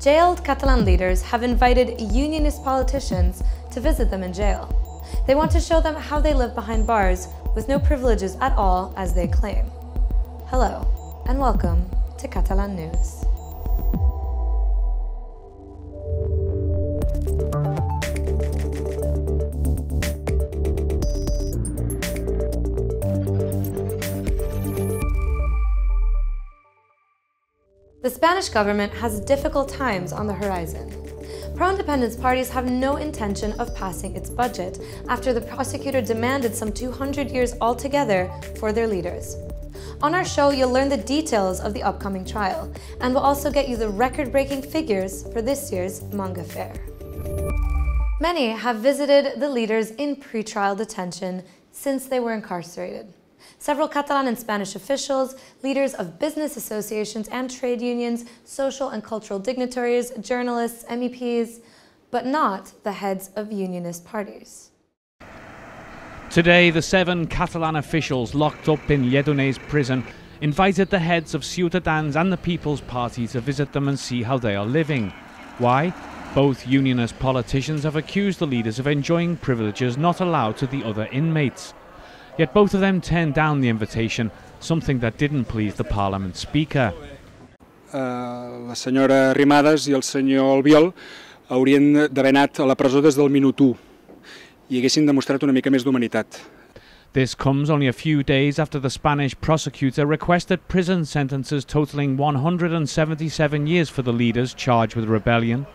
Jailed Catalan leaders have invited unionist politicians to visit them in jail. They want to show them how they live behind bars with no privileges at all, as they claim. Hello, and welcome to Catalan News. The Spanish government has difficult times on the horizon. Pro-independence parties have no intention of passing its budget after the prosecutor demanded some 200 years altogether for their leaders. On our show, you'll learn the details of the upcoming trial, and we'll also get you the record-breaking figures for this year's Manga Fair. Many have visited the leaders in pre-trial detention since they were incarcerated. Several Catalan and Spanish officials, leaders of business associations and trade unions, social and cultural dignitaries, journalists, MEPs, but not the heads of unionist parties. Today, the 7 Catalan officials locked up in Lledoners prison invited the heads of Ciutadans and the People's Party to visit them and see how they are living. Why? Both unionist politicians have accused the leaders of enjoying privileges not allowed to the other inmates. Yet both of them turned down the invitation, something that didn't please the Parliament Speaker. La senyora Arrimadas I el senyor Albiol haurien d'haver anat a la presó des del minut 1 I haguessin demostrat una mica més d'humanitat. This comes only a few days after the Spanish prosecutor requested prison sentences totaling 177 years for the leaders charged with rebellion.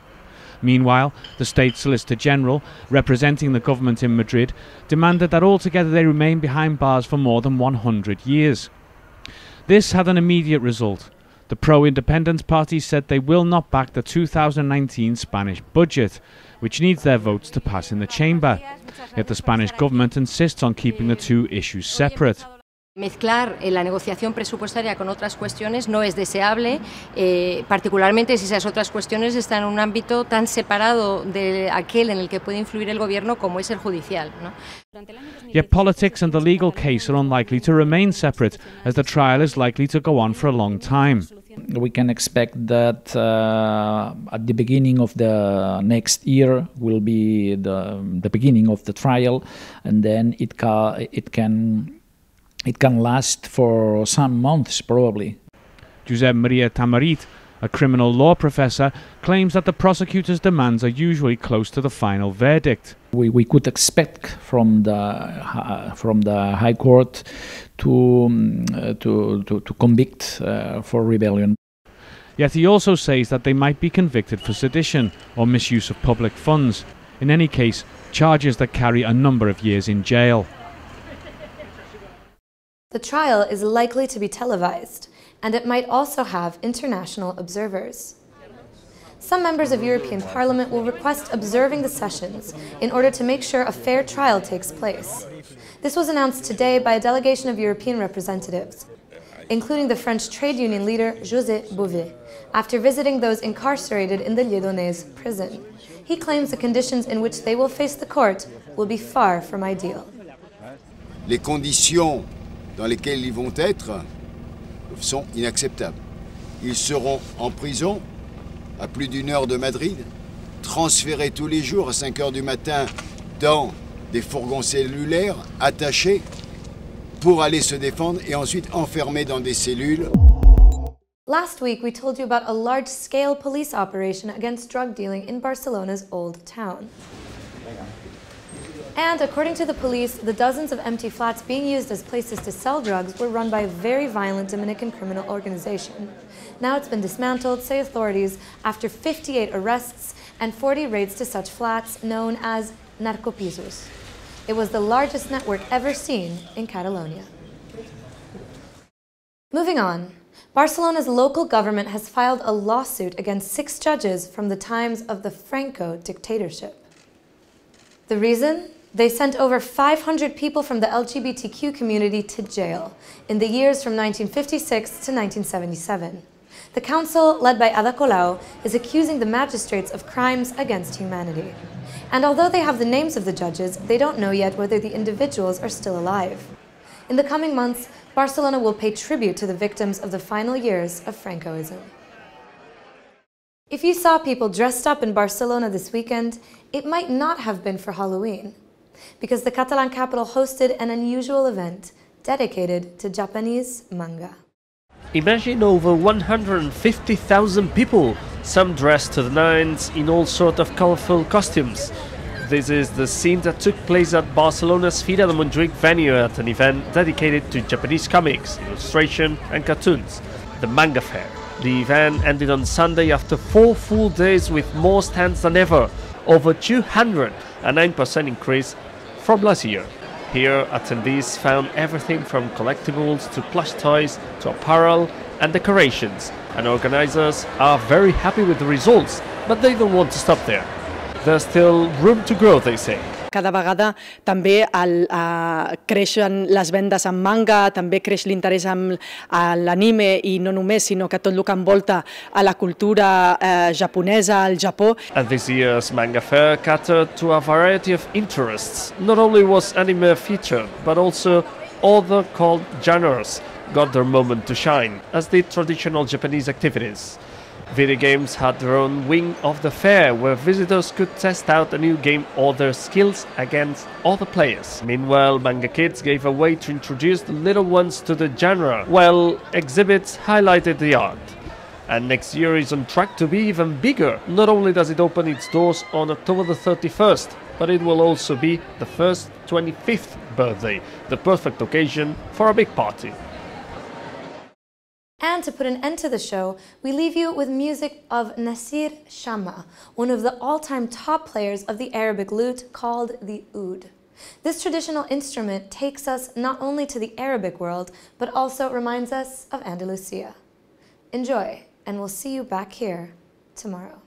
Meanwhile, the State Solicitor General, representing the government in Madrid, demanded that altogether they remain behind bars for more than 100 years. This had an immediate result. The pro-independence party said they will not back the 2019 Spanish budget, which needs their votes to pass in the chamber. Yet the Spanish government insists on keeping the two issues separate. Mezclar la negociación presupuestaria con otras cuestiones no es deseable, particularmente si esas otras cuestiones están en un ámbito tan separado de aquel en el que puede influir el gobierno como es el judicial, ¿no? Yet politics and the legal case are unlikely to remain separate, as the trial is likely to go on for a long time. We can expect that at the beginning of the next year will be the beginning of the trial, and then it can last for some months, probably. Josep Maria Tamarit, a criminal law professor, claims that the prosecutor's demands are usually close to the final verdict. We could expect from the High Court to convict for rebellion. Yet he also says that they might be convicted for sedition or misuse of public funds. In any case, charges that carry a number of years in jail. The trial is likely to be televised, and it might also have international observers. Some members of European Parliament will request observing the sessions in order to make sure a fair trial takes place. This was announced today by a delegation of European representatives, including the French trade union leader José Bové, after visiting those incarcerated in the Lledoners prison. He claims the conditions in which they will face the court will be far from ideal. Les conditions dans lesquels ils vont être sont inacceptables. Ils seront en prison à plus d'1 heure de Madrid, transférés tous les jours à 5 heures du matin dans des fourgons cellulaires, attachés pour aller se défendre et ensuite enfermés dans des cellules. Last week we told you about a large-scale police operation against drug dealing in Barcelona's Old Town. And according to the police, the dozens of empty flats being used as places to sell drugs were run by a very violent Dominican criminal organization. Now it's been dismantled, say authorities, after 58 arrests and 40 raids to such flats known as narcopisos. It was the largest network ever seen in Catalonia. Moving on, Barcelona's local government has filed a lawsuit against 6 judges from the times of the Franco dictatorship. The reason? They sent over 500 people from the LGBTQ community to jail in the years from 1956 to 1977. The council, led by Ada Colau, is accusing the magistrates of crimes against humanity. And although they have the names of the judges, they don't know yet whether the individuals are still alive. In the coming months, Barcelona will pay tribute to the victims of the final years of Francoism. If you saw people dressed up in Barcelona this weekend, it might not have been for Halloween, because the Catalan capital hosted an unusual event dedicated to Japanese manga. Imagine over 150,000 people, some dressed to the nines in all sorts of colorful costumes. This is the scene that took place at Barcelona's Fira de Montjuïc venue at an event dedicated to Japanese comics, illustration and cartoons, the Manga Fair. The event ended on Sunday after 4 full days with more stands than ever, over 209% increase from last year. Here, attendees found everything from collectibles to plush toys to apparel and decorations, and organizers are very happy with the results, but they don't want to stop there. There's still room to grow, they say. Cada vegada també creixen les vendes en manga, també creix l'interès en l'anime i no només, sinó que tot el que envolta a la cultura japonesa, al Japó. And this year's Manga Fair catered to a variety of interests. Not only was anime featured, but also other called genres got their moment to shine, as did traditional Japanese activities. Video games had their own wing of the fair, where visitors could test out a new game or their skills against other players. Meanwhile, Manga Kids gave a way to introduce the little ones to the genre, while exhibits highlighted the art. And next year is on track to be even bigger. Not only does it open its doors on October the 31st, but it will also be the first 25th birthday, the perfect occasion for a big party. And to put an end to the show, we leave you with music of Nasir Shama, one of the all-time top players of the Arabic lute called the oud. This traditional instrument takes us not only to the Arabic world, but also reminds us of Andalusia. Enjoy, and we'll see you back here tomorrow.